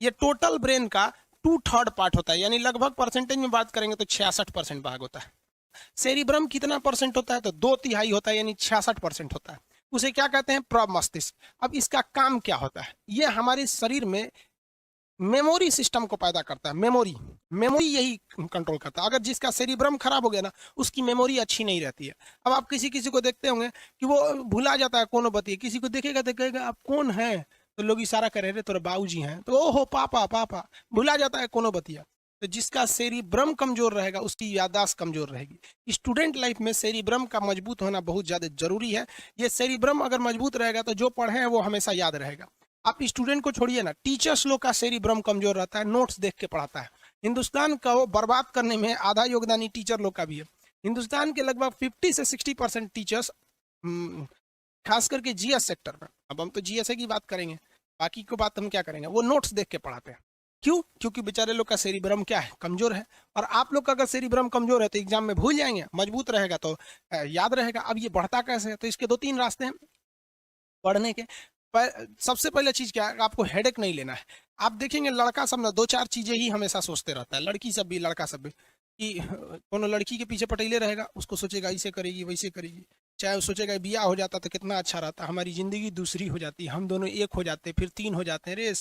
ये total brain का 2/3 part होता है, यानी लगभग परसेंटेज में बात करेंगे तो 66% भाग होता है। सेरिब्रम कितना परसेंट होता है, तो 2/3 होता है, यानी 66% होता है। उसे क्या कहते हैं, प्रमस्तिष्क। अब इसका काम क्या होता है, ये हमारे शरीर में मेमोरी सिस्टम को पैदा करता है। मेमोरी मेमोरी यही कंट्रोल करता है। अगर जिसका सेरिब्रम खराब हो गया ना, उसकी मेमोरी अच्छी नहीं रहती है। अब आप किसी किसी को देखते होंगे कि वो भुला जाता है कौन बतिए, किसी को देखेगा देखेगा आप कौन है, तो लोग इशारा कर रहे थे तेरे बाबूजी हैं, तो ओहो पापा पापा, भुला जाता है कौन बतिया। तो जिसका सेरिब्रम कमजोर रहेगा उसकी याददाश्त कमजोर रहेगी। स्टूडेंट लाइफ में सेरिब्रम का मजबूत होना बहुत ज्यादा जरूरी है। ये सेरिब्रम अगर मजबूत रहेगा तो जो पढ़े हैं वो हमेशा याद रहेगा। आप स्टूडेंट को छोड़िए ना, टीचर्स लोग का सेरिब्रम कमजोर रहता है, नोट्स देख के पढ़ाता है। हिंदुस्तान को बर्बाद करने में आधा योगदान ही टीचर लोग का भी है। हिंदुस्तान के लगभग 50 से 60% टीचर्स, खास करके जीएस सेक्टर में, अब हम तो जीएसए की बात करेंगे, बाकी को बात हम क्या करेंगे, वो नोट्स देख के पढ़ाते हैं। क्यों? क्योंकि बेचारे लोग का सेरिब्रम क्या है, कमजोर है। और आप लोग का अगर सेरिब्रम कमजोर है तो एग्जाम में भूल जाएंगे, मजबूत रहेगा तो याद रहेगा। अब ये बढ़ता कैसे है, तो इसके 2-3 रास्ते हैं पढ़ने के। सबसे पहले चीज क्या है, आपको हेडेक नहीं लेना है। आप देखेंगे लड़का सब ना 2-4 चीजें ही हमेशा सोचते रहता है, लड़की सब भी लड़का सब भी, कि कोनो लड़की के पीछे पटेले रहेगा, उसको सोचेगा ऐसे करेगी वैसे करेगी। चाहे वो सोचेगा बिया हो जाता तो कितना अच्छा रहता, हमारी जिंदगी दूसरी हो जाती, हम दोनों एक हो जाते, फिर 3 हो जाते हैं। रे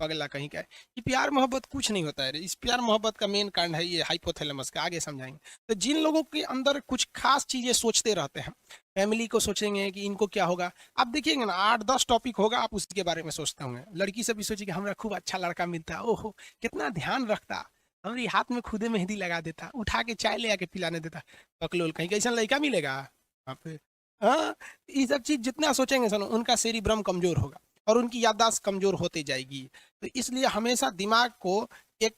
पगला कहीं का है। ये प्यार मोहब्बत कुछ नहीं होता है रे। इस प्यार मोहब्बत का मेन कांड है ये हाइपोथैलेमस का, आगे समझाएंगे। तो जिन लोगों के अंदर कुछ खास चीजें सोचते रहते हैं, फैमिली को सोचेंगे कि इनको क्या होगा, आप देखिएगा ना 8-10 टॉपिक होगा, आप उसके बारे में सोचते होंगे। लड़की से भी सोचेगी हमारा खूब अच्छा लड़का मिलता, ओहो कितना ध्यान रखता, हमारी हाथ में खुदे मेहंदी लगा देता, उठा के चाय ले आके पिलाने देता। पकलोल कहीं कैसा लड़का मिलेगा वहाँ पे। हाँ, ये सब चीज जितना सोचेंगे सुनो, उनका सेरिब्रम कमजोर होगा और उनकी याददाश्त कमजोर होती जाएगी। तो इसलिए हमेशा दिमाग को एक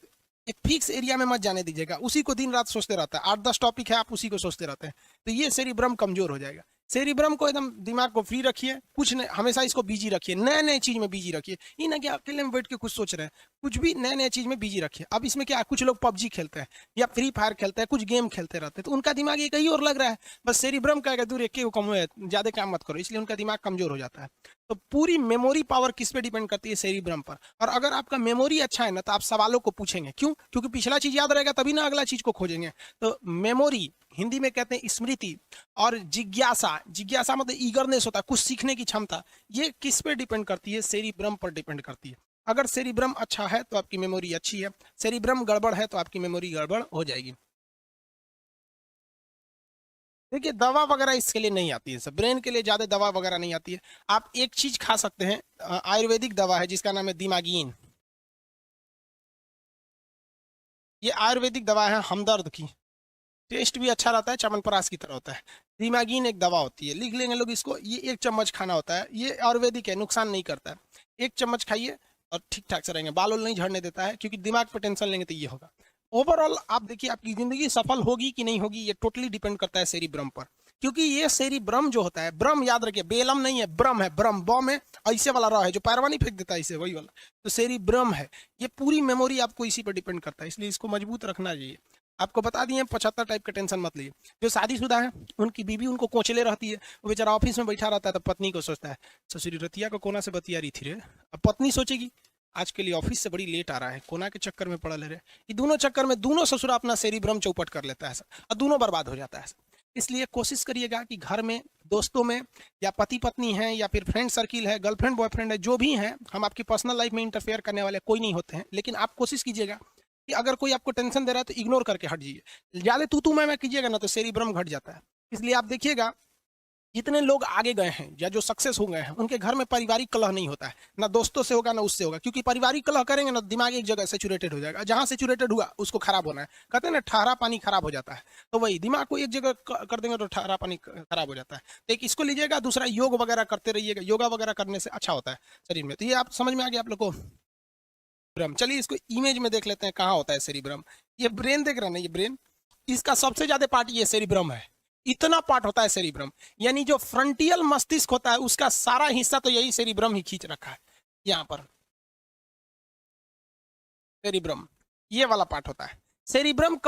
एक फिक्स एरिया में मत जाने दीजिएगा, उसी को दिन रात सोचते रहता है। 8-10 टॉपिक है, आप उसी को सोचते रहते हैं, तो ये सेरिब्रम कमजोर हो जाएगा। सेरिब्रम को एकदम दिमाग को फ्री रखिए, कुछ नहीं, हमेशा इसको बिजी रखिए, नए नए चीज में बिजी रखिए। ये ना कि अकेले में बैठ के कुछ सोच रहे हैं, कुछ भी नए नए चीज में बिजी रखिए। अब इसमें क्या, कुछ लोग पबजी खेलते हैं या फ्री फायर खेलते हैं, कुछ गेम खेलते रहते हैं, तो उनका दिमाग एक ही और लग रहा है। बस सेरिब्रम का दूर एक कम है, ज्यादा काम मत करो, इसलिए उनका दिमाग कमजोर हो जाता है। तो पूरी मेमोरी पावर किस पे डिपेंड करती है, सेरिब्रम पर। और अगर आपका मेमोरी अच्छा है ना, तो आप सवालों को पूछेंगे, क्यों? क्योंकि पिछला चीज याद रहेगा तभी ना अगला चीज को खोजेंगे। तो मेमोरी, हिंदी में कहते हैं स्मृति, और जिज्ञासा, जिज्ञासा मतलब ईगरनेस होता है, कुछ सीखने की क्षमता, ये किस पे डिपेंड करती है, सेरिब्रम पर डिपेंड करती है। अगर सेरिब्रम अच्छा है तो आपकी मेमोरी अच्छी है, सेरिब्रम गड़बड़ है तो आपकी मेमोरी गड़बड़ हो जाएगी। देखिए दवा वगैरह इसके लिए नहीं आती है, सब ब्रेन के लिए ज्यादा दवा वगैरह नहीं आती है। आप एक चीज खा सकते हैं, आयुर्वेदिक दवा है जिसका नाम है दिमागीन। ये आयुर्वेदिक दवा है हमदर्द की, टेस्ट भी अच्छा रहता है, च्यवनप्राश की तरह होता है। दिमागीन एक दवा होती है, लिख लेंगे लोग इसको, ये 1 चम्मच खाना होता है, ये आयुर्वेदिक है, नुकसान नहीं करता है। 1 चम्मच खाइए और ठीक ठाक से रहेंगे, बाल नहीं झड़ने देता है, क्योंकि दिमाग पे टेंशन लेंगे तो ये होगा। ओवरऑल आप देखिए आपकी जिंदगी सफल होगी कि नहीं होगी, ये टोटली डिपेंड करता है सेरिब्रम पर। क्योंकि ये सेरिब्रम जो होता है, ब्रह्म याद रखिए, बेलम नहीं है, ब्रह्म है, ब्रह्म बॉम है, ऐसे वाला रहा है जो पैरवा नहीं फेंक देता इसे, वही वाला। तो सेरिब्रम है, ये पूरी मेमोरी आपको इसी पर डिपेंड करता है, इसलिए इसको मजबूत रखना चाहिए। आपको बता दिए 75 टाइप का, टेंशन मत लीजिए। जो शादीशुदा है उनकी बीवी उनको कोचले रहती है, वो बेचारा ऑफिस में बैठा रहता है, तो पत्नी को सोचता है ससुरी रतिया को कोना से बतिया रही थी रे। अब पत्नी सोचेगी आज के लिए ऑफिस से बड़ी लेट आ रहा है, कोना के चक्कर में पड़ा ले रहे। ये दोनों चक्कर में दोनों ससुरा अपना सेरिब्रम चौपट कर लेता है और दोनों बर्बाद हो जाता है। इसलिए कोशिश करिएगा कि घर में, दोस्तों में, या पति पत्नी है, या फिर फ्रेंड सर्किल है, गर्लफ्रेंड बॉयफ्रेंड है, जो भी है, हम आपकी पर्सनल लाइफ में इंटरफेयर करने वाले कोई नहीं होते हैं, लेकिन आप कोशिश कीजिएगा कि अगर कोई आपको टेंशन दे रहा है तो इग्नोर करके हट जाइए। ज्यादा तू मैं कीजिएगा ना तो सेरिब्रम घट जाता है। इसलिए आप देखिएगा जितने लोग आगे गए हैं या जो सक्सेस हो गए हैं, उनके घर में पारिवारिक कलह नहीं होता है, ना दोस्तों से होगा ना उससे होगा, क्योंकि पारिवारिक कलह करेंगे ना दिमाग एक जगह सेचुरेटेड हो जाएगा, जहां सेचुरेटेड हुआ उसको खराब होना है। कहते हैं ना ठहरा पानी खराब हो जाता है, तो वही दिमाग को एक जगह कर देंगे तो ठहरा पानी खराब हो जाता है। तो एक इसको लीजिएगा, दूसरा योग वगैरह करते रहिएगा, योगा वगैरह करने से अच्छा होता है शरीर में। तो ये आप समझ में आ गया आप लोग को ब्रह्म। चलिए इसको इमेज में देख लेते हैं कहाँ होता है सेरिब्रम। ये ब्रेन देख रहे हैं ना, ये ब्रेन, इसका सबसे ज्यादा पार्ट ये सेरिब्रम है, इतना पार्ट होता है सेरिब्रम। यानी जो फ्रंटियल मस्तिष्क होता है उसका सारा हिस्सा तो यही सेरिब्रम ही खींच रखा है। यहाँ पर सेरिब्रम ये वाला पार्ट होता है। सेरिब्रम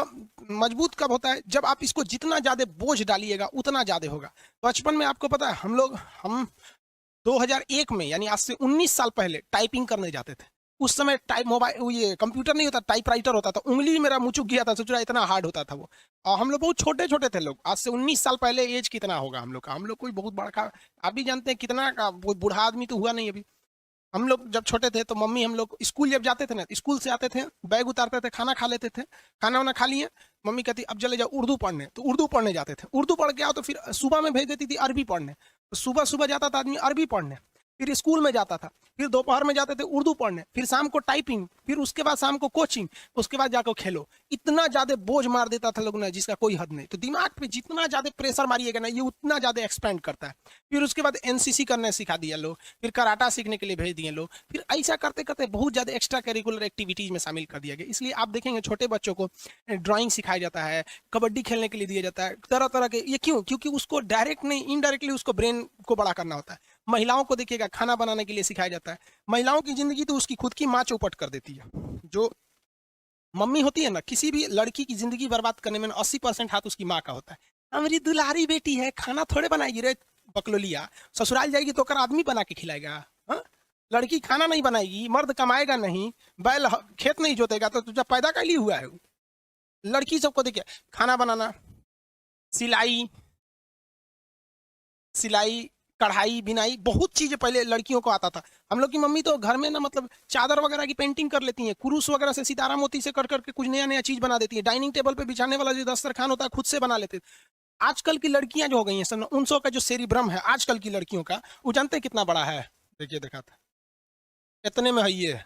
मजबूत कब होता है, जब आप इसको जितना ज्यादा बोझ डालिएगा उतना ज्यादा होगा। बचपन में आपको पता है हम 2001 में, यानी आज से 19 साल पहले टाइपिंग करने जाते थे। उस समय टाइप मोबाइल ये कंप्यूटर नहीं होता, टाइपराइटर होता था, उंगली मेरा मुचुक गया था, सोच रहा इतना हार्ड होता था वो। और हम लोग बहुत छोटे छोटे थे लोग, आज से 19 साल पहले एज कितना होगा हम लोग का, हम लोग कोई बहुत बड़ा का, आप भी जानते हैं कितना का, वो बूढ़ा आदमी तो हुआ नहीं अभी। हम लोग जब छोटे थे तो मम्मी हम लोग स्कूल जब जाते थे ना, स्कूल से आते थे, बैग उतारते थे, खाना खा लेते थे, खाना वाना खा लिए, मम्मी कहती अब चले जाओ उर्दू पढ़ने, तो उर्दू पढ़ने जाते थे, उर्दू पढ़ के आओ तो फिर सुबह में भेज देती थी अरबी पढ़ने, तो सुबह सुबह जाता था आदमी अरबी पढ़ने, फिर स्कूल में जाता था, फिर दोपहर में जाते थे उर्दू पढ़ने, फिर शाम को टाइपिंग, फिर उसके बाद शाम को कोचिंग, उसके बाद जाकर खेलो। इतना ज्यादा बोझ मार देता था लोग ना जिसका कोई हद नहीं। तो दिमाग पे जितना ज्यादा प्रेशर मारिएगा ना, ये उतना ज्यादा एक्सपेंड करता है। फिर उसके बाद एनसीसी करने सिखा दिया लोग, फिर कराटा सीखने के लिए भेज दिए लोग, फिर ऐसा करते करते बहुत ज्यादा एक्स्ट्रा करिकुलर एक्टिविटीज में शामिल कर दिया गया। इसलिए आप देखेंगे छोटे बच्चों को ड्राइंग सिखाया जाता है, कबड्डी खेलने के लिए दिया जाता है, तरह तरह के। ये क्यों? क्योंकि उसको डायरेक्ट नहीं, इनडायरेक्टली उसको ब्रेन को बड़ा करना होता है। महिलाओं को देखिएगा खाना बनाने के लिए सिखाया जाता है। महिलाओं की जिंदगी तो उसकी खुद की माँ चौपट कर देती है। जो मम्मी होती है ना, किसी भी लड़की की जिंदगी बर्बाद करने में 80% हाथ उसकी माँ का होता है। हमारी दुलारी बेटी है, खाना थोड़े बनाएगी रे बकलोलिया, ससुराल जाएगी तो कर आदमी बना के खिलाएगा। हाँ? लड़की खाना नहीं बनाएगी, मर्द कमाएगा नहीं, बैल खेत नहीं जोतेगा, तो तुझे पैदा कर लिए हुआ है। लड़की सबको देखिए, खाना बनाना, सिलाई सिलाई कढ़ाई बिनाई, बहुत चीजें पहले लड़कियों को आता था। हम लोग की मम्मी तो घर में ना मतलब चादर वगैरह की पेंटिंग कर लेती हैं, कुरूस वगैरह से सितारा मोती से कर करके कुछ नया नया चीज बना देती है। डाइनिंग टेबल पे बिछाने वाला जो दस्तरखान होता है खुद से बना लेते। आजकल की लड़कियां जो हो गई हैं, सन 1900 का जो सेरिब्रम है आजकल की लड़कियों का, वो जानते हैं कितना बड़ा है? देखिए देखा था, इतने में है ये।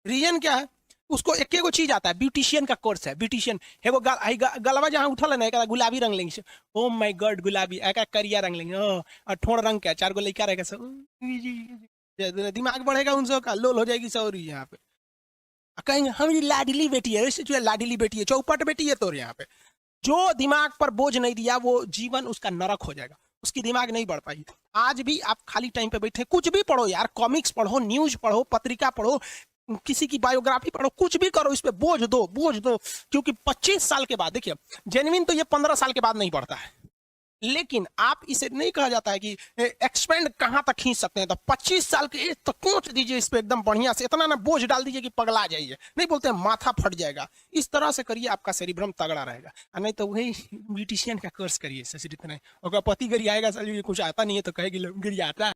रीजन क्या है? उसको एक एगो चीज आता है, ब्यूटिशियन का कोर्स है, ब्यूटिशियन है वो गलवा जहाँ उठल है ना, एक गुलाबी रंग लेंगे, ओ माय गॉड गुलाबी, एक करिया रंग लेंगे, ओ और ठोड़ रंग का 4 गो लड़का रहेगा सब, दिमाग बढ़ेगा उन सब का, लोल हो जाएगी सौरी यहाँ पे। कहेंगे हमारी लाडली बेटी है, वैसे जो लाडली बेटी है, चौपट बेटी है, तो यहाँ पे जो दिमाग पर बोझ नहीं दिया वो जीवन उसका नरक हो जाएगा, उसकी दिमाग नहीं बढ़ पाई। आज भी आप खाली टाइम पे बैठे कुछ भी पढ़ो यार, कॉमिक्स पढ़ो, न्यूज पढ़ो, पत्रिका पढ़ो, किसी की बायोग्राफी पढ़ो, कुछ भी करो, इस पे बोझ दो, बोझ दो। क्योंकि 25 साल के बाद, देखिए जेन्युइन तो ये 15 साल के बाद नहीं बढ़ता है, लेकिन आप इसे नहीं कहा जाता है कि एक्सपेंड कहां तक खींच सकते हैं, तो 25 साल के एज तक पहुंच दीजिए इस पे एकदम बढ़िया से, इतना ना बोझ डाल दीजिए कि पगला जाइए, नहीं बोलते हैं माथा फट जाएगा। इस तरह से करिए, आपका सेरिब्रम तगड़ा रहेगा। नहीं तो वही ब्यूटिशियन का कोर्स करिए, सर इतना ही। और पति गरियाएगा, सर कुछ आता नहीं है तो कहेगी गिरियाता है।